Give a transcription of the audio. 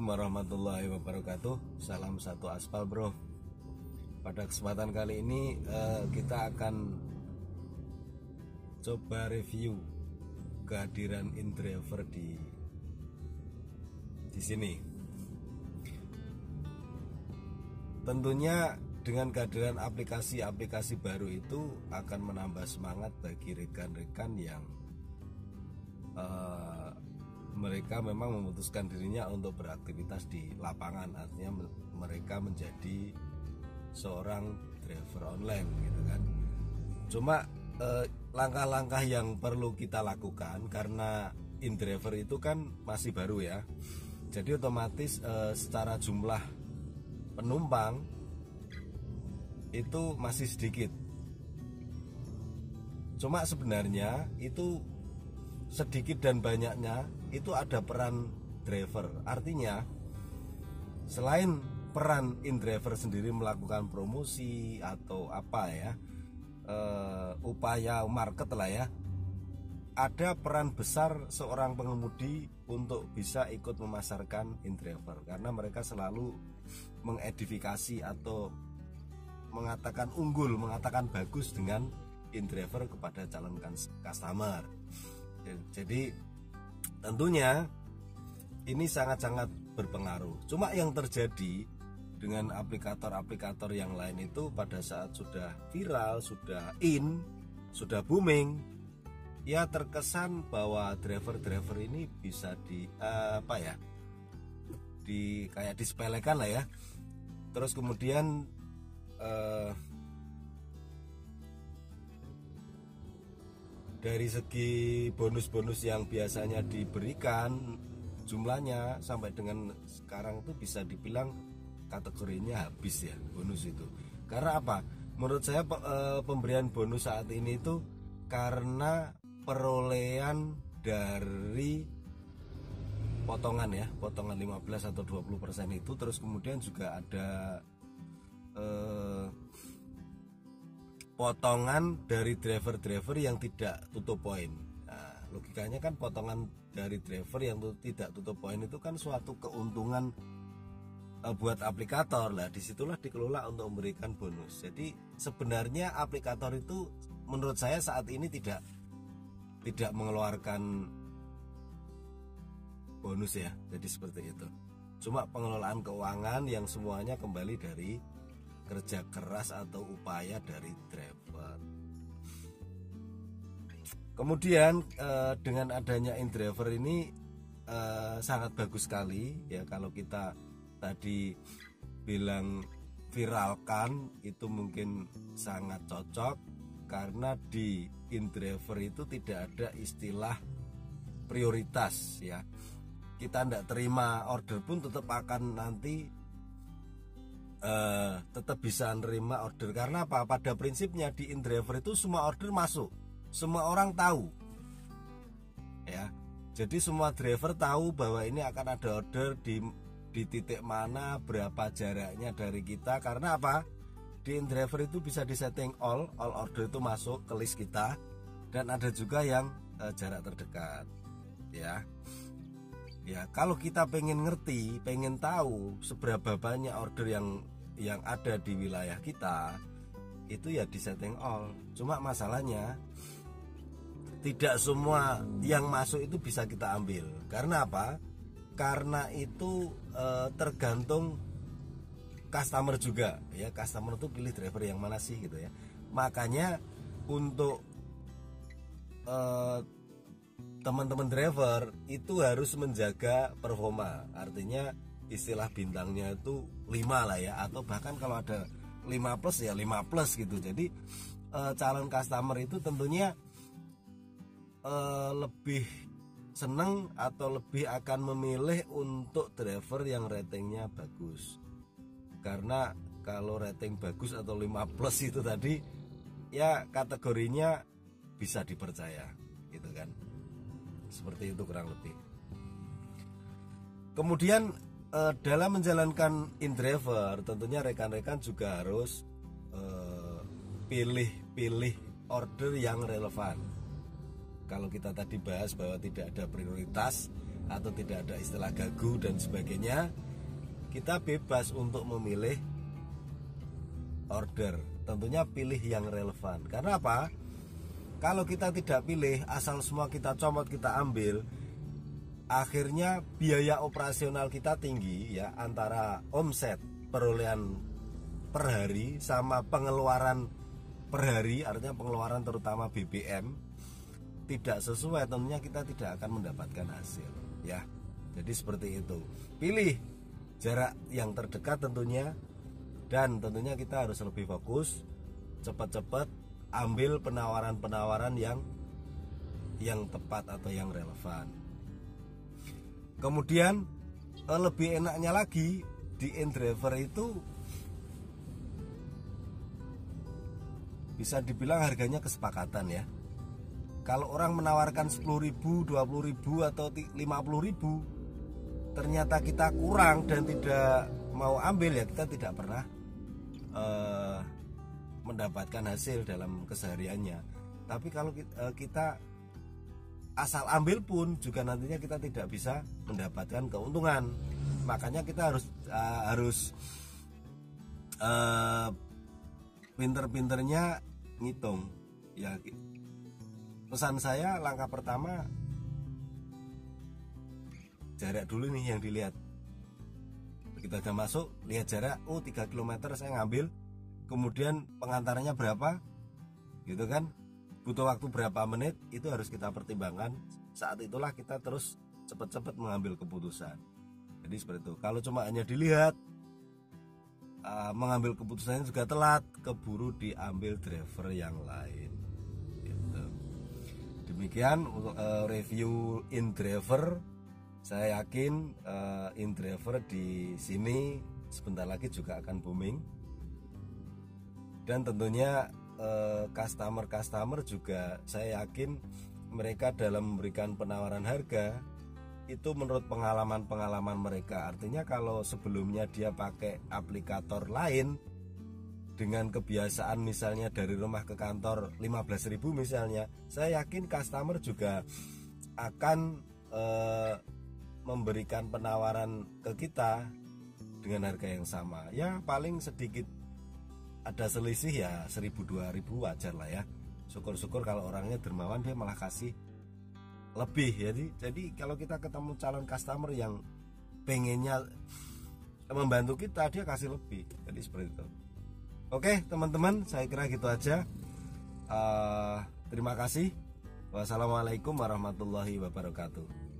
warahmatullahi wabarakatuh. Salam satu aspal bro. Pada kesempatan kali ini kita akan coba review kehadiran InDriver di sini. Tentunya dengan kehadiran aplikasi-aplikasi baru itu akan menambah semangat bagi rekan-rekan yang mereka memang memutuskan dirinya untuk beraktivitas di lapangan, artinya mereka menjadi seorang driver online gitu kan. Cuma langkah-langkah yang perlu kita lakukan karena InDriver itu kan masih baru ya, jadi otomatis secara jumlah penumpang itu masih sedikit. Cuma sebenarnya itu sedikit dan banyaknya itu ada peran driver. Artinya selain peran InDriver sendiri melakukan promosi atau apa ya, upaya market lah ya, ada peran besar seorang pengemudi untuk bisa ikut memasarkan InDriver, karena mereka selalu mengedifikasi atau mengatakan unggul, mengatakan bagus dengan InDriver kepada calon customer. Jadi tentunya ini sangat-sangat berpengaruh. Cuma yang terjadi dengan aplikator-aplikator yang lain itu pada saat sudah viral, sudah sudah booming, ya terkesan bahwa driver-driver ini bisa kayak disepelekan lah ya. Terus kemudian dari segi bonus-bonus yang biasanya diberikan jumlahnya sampai dengan sekarang itu bisa dibilang kategorinya habis ya bonus itu. Karena apa? Menurut saya pemberian bonus saat ini itu karena perolehan dari potongan ya, potongan 15 atau 20% itu, terus kemudian juga ada potongan dari driver-driver yang tidak tutup poin. Nah, logikanya kan potongan dari driver yang tidak tutup poin itu kan suatu keuntungan buat aplikator lah. Disitulah dikelola untuk memberikan bonus. Jadi sebenarnya aplikator itu menurut saya saat ini tidak mengeluarkan bonus ya. Jadi seperti itu. Cuma pengelolaan keuangan yang semuanya kembali dari kerja keras atau upaya dari driver. Kemudian dengan adanya InDriver ini sangat bagus sekali ya. Kalau kita tadi bilang viralkan, itu mungkin sangat cocok karena di InDriver itu tidak ada istilah prioritas ya. Kita tidak terima order pun tetap akan nanti tetap bisa nerima order. Karena apa? Pada prinsipnya di InDriver itu semua order masuk, semua orang tahu ya. Jadi semua driver tahu bahwa ini akan ada order di titik mana, berapa jaraknya dari kita. Karena apa? Di InDriver itu bisa disetting all order itu masuk ke list kita, dan ada juga yang jarak terdekat ya. Ya, kalau kita pengen ngerti, pengen tahu seberapa banyak order yang ada di wilayah kita, itu ya di setting all. Cuma masalahnya tidak semua yang masuk itu bisa kita ambil. Karena apa? Karena itu tergantung customer juga ya. Customer itu pilih driver yang mana sih gitu ya. Makanya untuk teman-teman driver itu harus menjaga performa. Artinya istilah bintangnya itu 5 lah ya, atau bahkan kalau ada 5+ ya 5+ gitu. Jadi calon customer itu tentunya lebih senang atau lebih akan memilih untuk driver yang ratingnya bagus. Karena kalau rating bagus atau 5+ itu tadi ya kategorinya bisa dipercaya gitu kan. Seperti itu kurang lebih. Kemudian dalam menjalankan InDriver tentunya rekan-rekan juga harus pilih order yang relevan. Kalau kita tadi bahas bahwa tidak ada prioritas, atau tidak ada istilah gagu dan sebagainya. Kita bebas untuk memilih order. Tentunya pilih yang relevan. Karena apa? Kalau kita tidak pilih, asal semua kita comot, kita ambil, akhirnya biaya operasional kita tinggi ya, antara omset perolehan per hari sama pengeluaran per hari, artinya pengeluaran terutama BBM tidak sesuai, tentunya kita tidak akan mendapatkan hasil ya. Jadi seperti itu. Pilih jarak yang terdekat tentunya, dan tentunya kita harus lebih fokus, cepat-cepat ambil penawaran-penawaran yang tepat atau yang relevan. Kemudian lebih enaknya lagi di InDriver itu bisa dibilang harganya kesepakatan ya. Kalau orang menawarkan 10.000, 20.000 atau 50.000, ternyata kita kurang dan tidak mau ambil, ya kita tidak pernah mendapatkan hasil dalam kesehariannya. Tapi kalau kita asal ambil pun juga nantinya kita tidak bisa mendapatkan keuntungan. Makanya kita harus pinter-pinternya ngitung ya. Pesan saya, langkah pertama jarak dulu nih yang dilihat. Kita udah masuk, lihat jarak, 3 km saya ngambil, kemudian pengantarannya berapa gitu kan, butuh waktu berapa menit, itu harus kita pertimbangkan. Saat itulah kita terus cepat-cepat mengambil keputusan. Jadi seperti itu. Kalau cuma hanya dilihat, mengambil keputusannya juga telat, keburu diambil driver yang lain gitu. Demikian untuk review InDriver. Saya yakin InDriver di sini sebentar lagi juga akan booming, dan tentunya customer juga saya yakin mereka dalam memberikan penawaran harga itu menurut pengalaman mereka. Artinya kalau sebelumnya dia pakai aplikator lain dengan kebiasaan misalnya dari rumah ke kantor 15.000 misalnya, saya yakin customer juga akan memberikan penawaran ke kita dengan harga yang sama. Ya paling sedikit ada selisih ya 1.000-2.000 wajar lah ya. Syukur-syukur kalau orangnya dermawan, dia malah kasih lebih ya. Jadi kalau kita ketemu calon customer yang pengennya membantu kita, dia kasih lebih. Jadi seperti itu. Oke teman-teman, saya kira gitu aja. Terima kasih. Wassalamualaikum warahmatullahi wabarakatuh.